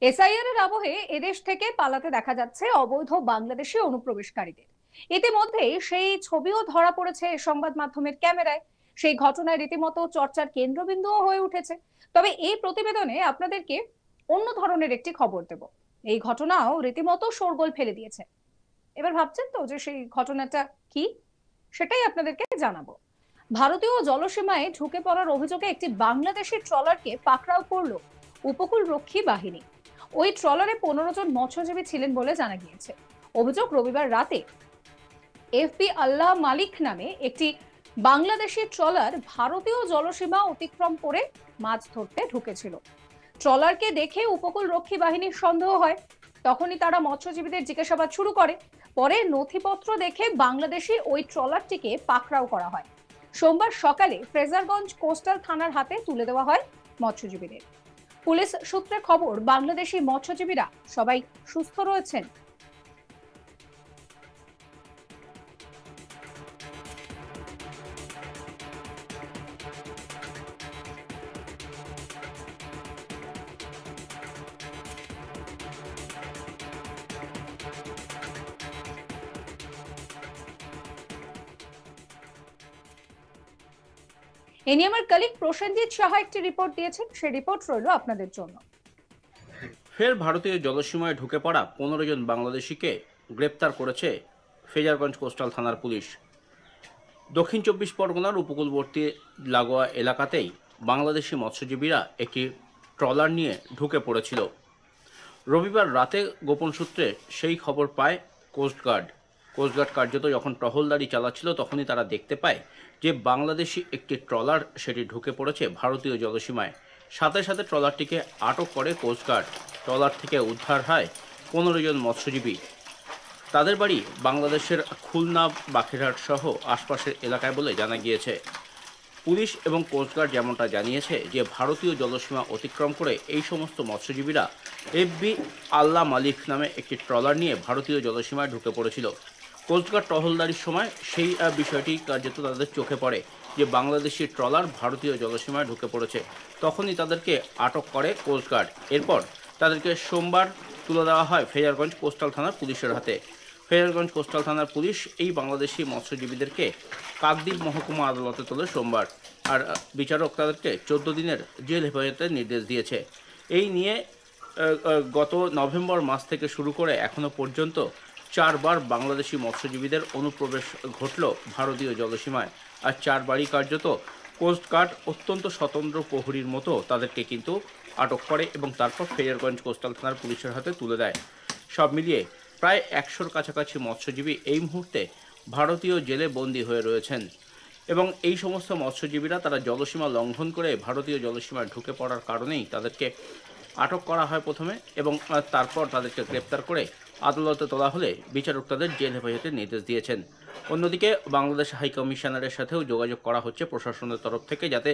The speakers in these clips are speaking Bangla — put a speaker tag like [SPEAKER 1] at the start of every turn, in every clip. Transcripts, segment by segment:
[SPEAKER 1] এসআইআর এর আবহে এদেশ থেকে পালাতে দেখা যাচ্ছে অবৈধ বাংলাদেশি অনুপ্রবেশকারীদের। ইতিমধ্যে সেই ছবিও ধরা পড়েছে সংবাদ মাধ্যমের ক্যামেরায়। সেই ঘটনায় রীতিমতো চর্চার কেন্দ্রবিন্দুও হয়ে উঠেছে। তবে এই প্রতিবেদনে আপনাদেরকে অন্য ধরনের একটি খবর দেব। এই ঘটনাও রীতিমতো শোরগোল ফেলে দিয়েছে। এবার ভাবছেন তো যে সেই ঘটনাটা কি, সেটাই আপনাদেরকে জানাবো। ভারতীয় জলসীমায় ঢুকে পড়ার অভিযোগে একটি বাংলাদেশি ট্রলারকে পাকড়াও করলো উপকূল রক্ষী বাহিনী। ওই ট্রলারে 15 জন মৎস্যজীবী ছিলেন বলে জানা গিয়েছে। অভিযোগ, রবিবার রাতে এফপি আল্লাহ মালিক নামে একটি বাংলাদেশি ট্রলার ভারতীয় জলসীমা অতিক্রম করে মাছ ধরতে ঢুকেছিল। ট্রলারকে দেখে উপকূল রক্ষী বাহিনীর সন্দেহ হয়। তখনই তারা মৎস্যজীবীদের জিজ্ঞাসাবাদ শুরু করে। পরে নথিপত্র দেখে বাংলাদেশি ওই ট্রলারটিকে পাকড়াও করা হয়। সোমবার সকালে ফ্রেজারগঞ্জ কোস্টাল থানার হাতে তুলে দেওয়া হয় মৎস্যজীবীদের। পুলিশ সূত্রে খবর, বাংলাদেশি মৎস্যজীবীরা সবাই সুস্থ রয়েছেন। এ নিয়ে আমার কলিগ প্রসেনজিৎ সাহা একটি রিপোর্ট দিয়েছেন, সেই রিপোর্ট রইল আপনাদের জন্য।
[SPEAKER 2] ফের ভারতীয় জলসীমায় ঢুকে পড়া 15 জন বাংলাদেশিকে গ্রেপ্তার করেছে ফ্রেজারগঞ্জ কোস্টাল থানার পুলিশ। দক্ষিণ 24 পরগনার উপকূলবর্তী লাগোয়া এলাকাতেই বাংলাদেশি মৎস্যজীবীরা একটি ট্রলার নিয়ে ঢুকে পড়েছিল। রবিবার রাতে গোপন সূত্রে সেই খবর পায় কোস্টগার্ড। কোস্টগার্ড কার্যত যখন টহলদারি চালাচ্ছিল তখনই তারা দেখতে পায় যে বাংলাদেশি একটি ট্রলার সেটি ঢুকে পড়েছে ভারতীয় জলসীমায়। সাথে সাথে ট্রলারটিকে আটক করে কোস্টগার্ড। ট্রলার থেকে উদ্ধার হয় 15 জন মৎস্যজীবী। তাদের বাড়ি বাংলাদেশের খুলনা, বাখেরহাট সহ আশপাশের এলাকায় বলে জানা গিয়েছে। পুলিশ এবং কোস্টগার্ড যেমনটা জানিয়েছে যে ভারতীয় জলসীমা অতিক্রম করে এই সমস্ত মৎস্যজীবীরা এফবি আল্লাহ মালিক নামে একটি ট্রলার নিয়ে ভারতীয় জলসীমায় ঢুকে পড়েছিল। কোস্টগার্ড টহলদারির সময় সেই বিষয়টি কার্যত তাদের চোখে পড়ে যে বাংলাদেশি ট্রলার ভারতীয় জলসীমায় ঢুকে পড়েছে। তখনই তাদেরকে আটক করে কোস্টগার্ড। এরপর তাদেরকে সোমবার তুলে দেওয়া হয় ফ্রেজারগঞ্জ কোস্টাল থানার পুলিশের হাতে। ফ্রেজারগঞ্জ কোস্টাল থানার পুলিশ এই বাংলাদেশি মৎস্যজীবীদেরকে কাকদ্বীপ মহকুমা আদালতে তোলে সোমবার। আর বিচারক তাদেরকে 14 দিনের জেল হেফাজতের নির্দেশ দিয়েছে। এই নিয়ে গত নভেম্বর মাস থেকে শুরু করে এখনও পর্যন্ত 4 বার বাংলাদেশি মৎস্যজীবীদের অনুপ্রবেশ ঘটল ভারতীয় জলসীমায়। আর 4 বারই কার্যত কোস্টগার্ড অত্যন্ত স্বতন্ত্র প্রহরীর মতো তাদেরকে কিন্তু আটক করে এবং তারপর ফ্রেজারগঞ্জ কোস্টাল থানার পুলিশের হাতে তুলে দেয়। সব মিলিয়ে প্রায় 100-র কাছাকাছি মৎস্যজীবী এই মুহূর্তে ভারতীয় জেলে বন্দী হয়ে রয়েছেন। এবং এই সমস্ত মৎস্যজীবীরা তারা জলসীমা লঙ্ঘন করে ভারতীয় জলসীমায় ঢুকে পড়ার কারণেই তাদেরকে আটক করা হয় প্রথমে, এবং তারপর তাদেরকে গ্রেপ্তার করে আদালতে তোলা হলে বিচারক তাদের জেল হেফাজতের নির্দেশ দিয়েছেন। অন্যদিকে বাংলাদেশ হাই কমিশনারের সাথেও যোগাযোগ করা হচ্ছে প্রশাসনের তরফ থেকে, যাতে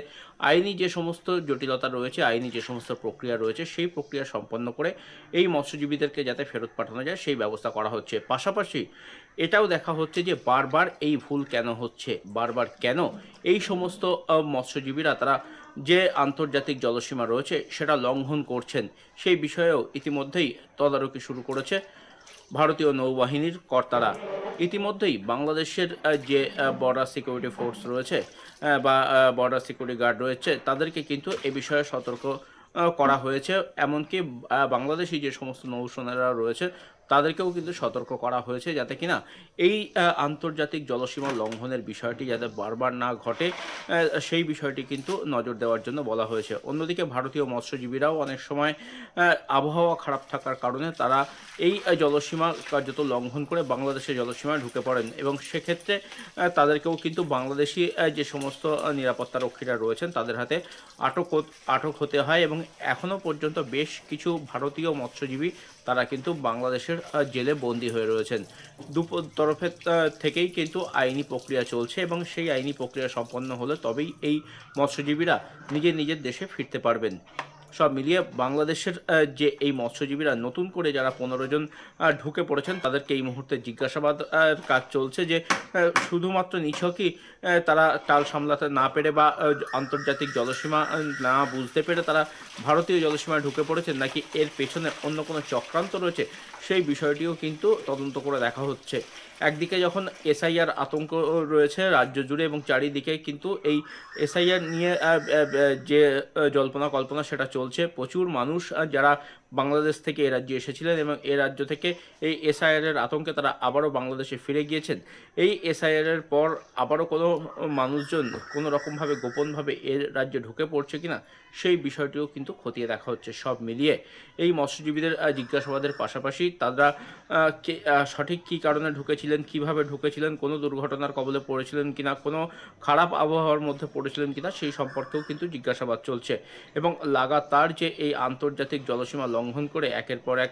[SPEAKER 2] আইনি যে সমস্ত জটিলতা রয়েছে, আইনি যে সমস্ত প্রক্রিয়া রয়েছে সেই প্রক্রিয়া সম্পন্ন করে এই মৎস্যজীবীদেরকে যাতে ফেরত পাঠানো যায় সেই ব্যবস্থা করা হচ্ছে। পাশাপাশি এটাও দেখা হচ্ছে যে বারবার এই ভুল কেন হচ্ছে, বারবার কেন এই সমস্ত মৎস্যজীবীরা তারা যে আন্তর্জাতিক জলসীমা রয়েছে সেটা লঙ্ঘন করছেন সেই বিষয়েও ইতিমধ্যেই তদারকি শুরু করেছে ভারতীয় নৌবাহিনীর কর্তারা। ইতিমধ্যেই বাংলাদেশের যে বর্ডার সিকিউরিটি ফোর্স রয়েছে বা বর্ডার সিকিউরিটি গার্ড রয়েছে তাদেরকে কিন্তু এ বিষয়ে সতর্ক করা হয়েছে। এমনকি বাংলাদেশি যে সমস্ত নৌসেনারা রয়েছে তাদেরকেও কিন্তু সতর্ক করা হয়েছে যাতে কিনা এই আন্তর্জাতিক জলসীমা লঙ্ঘনের বিষয়টি যাতে বারবার না ঘটে সেই বিষয়টি কিন্তু নজর দেওয়ার জন্য বলা হয়েছে। অন্যদিকে ভারতীয় মৎস্যজীবীরাও অনেক সময় আবহাওয়া খারাপ থাকার কারণে তারা এই জলসীমা কার্যত লঙ্ঘন করে বাংলাদেশের জলসীমায় ঢুকে পড়েন, এবং সেক্ষেত্রে তাদেরকেও কিন্তু বাংলাদেশি যে সমস্ত নিরাপত্তা রক্ষীরা রয়েছেন তাদের হাতে আটক হতে হয়। এবং এখনও পর্যন্ত বেশ কিছু ভারতীয় মৎস্যজীবী তারা কিন্তু বাংলাদেশের জেলে বন্দী হয়ে রয়েছেন। দুপুর তরফের থেকেই কিন্তু আইনি প্রক্রিয়া চলছে, এবং সেই আইনি প্রক্রিয়া সম্পন্ন হলে তবেই এই মৎস্যজীবীরা নিজের দেশে ফিরতে পারবেন। সব মিলিয়ে বাংলাদেশের যে এই মৎস্যজীবীরা নতুন করে যারা 15 জন ঢুকে পড়েছেন তাদেরকে এই মুহূর্তে জিজ্ঞাসাবাদ কাজ চলছে যে শুধুমাত্র নিছকই তারা টাল সামলাতে না পেরে বা আন্তর্জাতিক জলসীমা না বুঝতে পেরে তারা ভারতীয় জলসীমায় ঢুকে পড়েছেন, নাকি এর পেছনে অন্য কোনো চক্রান্ত রয়েছে সেই বিষয়টিও কিন্তু তদন্ত করে দেখা হচ্ছে। একদিকে যখন এসআইআর আতঙ্ক রয়েছে রাজ্য জুড়ে এবং চারিদিকে কিন্তু এই এসআইআর নিয়ে যে জল্পনা কল্পনা সেটা চলছে। প্রচুর মানুষ যারা বাংলাদেশ থেকে এ রাজ্যে এসেছিলেন এবং এ রাজ্য থেকে এই এসআইআর এর আতঙ্কে তারা আবারও বাংলাদেশে ফিরে গিয়েছেন। এই এসআইআর এর পর আবারও কোনো মানুষজন কোনো রকমভাবে গোপনভাবে এ রাজ্যে ঢুকে পড়ছে কিনা সেই বিষয়টিও কিন্তু খতিয়ে দেখা হচ্ছে। সব মিলিয়ে এই মৎস্যজীবীদের জিজ্ঞাসাবাদের পাশাপাশি তারা সঠিক কী কারণে ঢুকেছিলেন, কিভাবে ঢুকেছিলেন, কোনো দুর্ঘটনার কবলে পড়েছিলেন কিনা, কোনো খারাপ আবহাওয়ার মধ্যে পড়েছিলেন কিনা সেই সম্পর্কেও কিন্তু জিজ্ঞাসাবাদ চলছে। এবং লাগাতার যে এই আন্তর্জাতিক জলসীমা লঙ্ঘন করে একের পর এক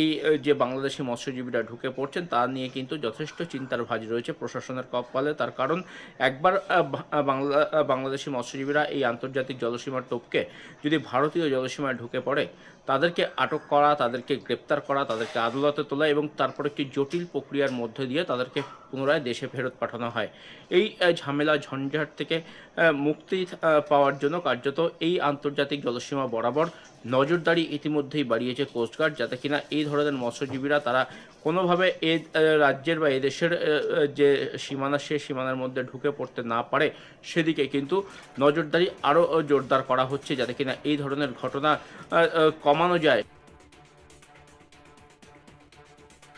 [SPEAKER 2] এই যে বাংলাদেশি মৎস্যজীবীরা ঢুকে পড়ছেন তা নিয়ে কিন্তু যথেষ্ট চিন্তার ভাঁজ রয়েছে প্রশাসনের কপালে। তার কারণ একবার বাংলাদেশি মৎস্যজীবীরা এই আন্তর্জাতিক জলসীমার টপকে যদি ভারতীয় জলসীমায় ঢুকে পড়ে তাদেরকে আটক করা, তাদেরকে গ্রেপ্তার করা, তাদেরকে আদালতে তোলা এবং তারপর একটি জটিল প্রক্রিয়ার মধ্যে দিয়ে তাদেরকে পুনরায় দেশে ফেরত পাঠানো হয়। এই ঝামেলা ঝঞ্ঝাট থেকে মুক্তি পাওয়ার জন্য কার্যত এই আন্তর্জাতিক জলসীমা বরাবর নজরদারি ইতিমধ্যেই বাড়িয়েছে কোস্টগার্ড, যাতে কিনা এই ধরনের মৎস্যজীবীরা তারা কোনোভাবে এ রাজ্যের বা এদেশের যে সীমানা সে সীমানার মধ্যে ঢুকে পড়তে না পারে সেদিকে কিন্তু নজরদারি আরও জোরদার করা হচ্ছে, যাতে কিনা এই ধরনের ঘটনা কমানো যায়।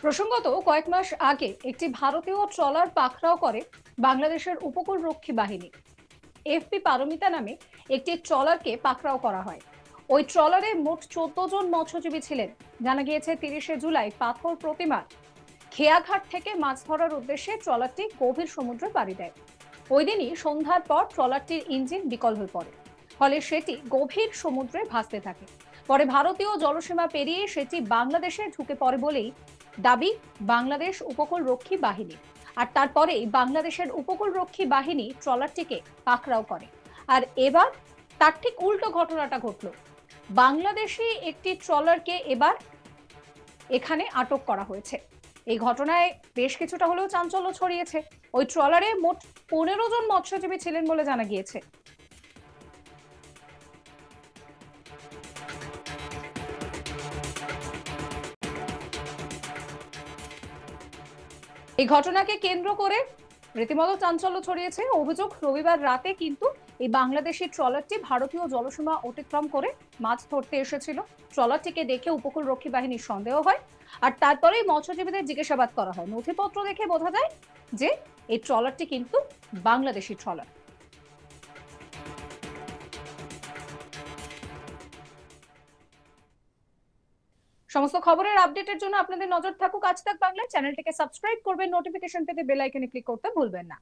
[SPEAKER 1] প্রসঙ্গত কয়েক মাস আগে একটি ভারতীয় ট্রলার পাকড়াও করে বাংলাদেশের উপকূল রক্ষী বাহিনী। এফপি পারমিতা নামে একটি ট্রলারকে পাকড়াও করা হয়। ওই ট্রলারে মোট 14 জন মৎস্যজীবী ছিলেন। জানা গিয়েছে 30শে জুলাই পাথর প্রতিমা খেয়াঘাট থেকে মাছ ধরার উদ্দেশ্যে ট্রলারটি গভীর সমুদ্রে পাড়ি দেয়। ওই দিনই সন্ধ্যার পর ট্রলারটির ইঞ্জিন বিকল হয়ে পড়ে, ফলে সেটি গভীর সমুদ্রে ভাসতে থাকে। পরে ভারতীয় জলসীমা পেরিয়ে সেটি বাংলাদেশে ঢুকে পড়ে বলেই দাবি বাংলাদেশ উপকূল রক্ষী বাহিনী। আর তারপরেই বাংলাদেশের উপকূল রক্ষী বাহিনী ট্রলারটিকে পাকড়াও করে। আর এবার তার ঠিক উল্টো ঘটনাটা ঘটলো। বাংলাদেশি একটি ট্রলারকে এবার এখানে আটক করা হয়েছে। এই ঘটনায় বেশ কিছুটা হলেও চাঞ্চল্য ছড়িয়েছে। ওই ট্রলারে মোট 15 জন মৎস্যজীবী ছিলেন বলে জানা গিয়েছে। এই ঘটনাকে কেন্দ্র করে রীতিমতো চাঞ্চল্য ছড়িয়েছে। অভিযোগ, রবিবার রাতে কিন্তু এই বাংলাদেশি ট্রলারটি ভারতীয় জলসীমা অতিক্রম করে মাছ ধরতে এসেছিল। ট্রলারটিকে দেখে উপকূল রক্ষী বাহিনীর সন্দেহ হয়, আর তারপরেই মৎস্যজীবীদের জিজ্ঞাসাবাদ করা হয়। নথিপত্র দেখে বোঝা যায় যে এই ট্রলারটি কিন্তু বাংলাদেশি ট্রলার। সমস্ত খবরের আপডেটের জন্য আপনাদের নজর থাকুক আজ তাক বাংলা। চ্যানেলটিকে সাবস্ক্রাইব করবেন, নোটিফিকেশন পেতে বেল আইকনে ক্লিক করতে ভুলবেন না।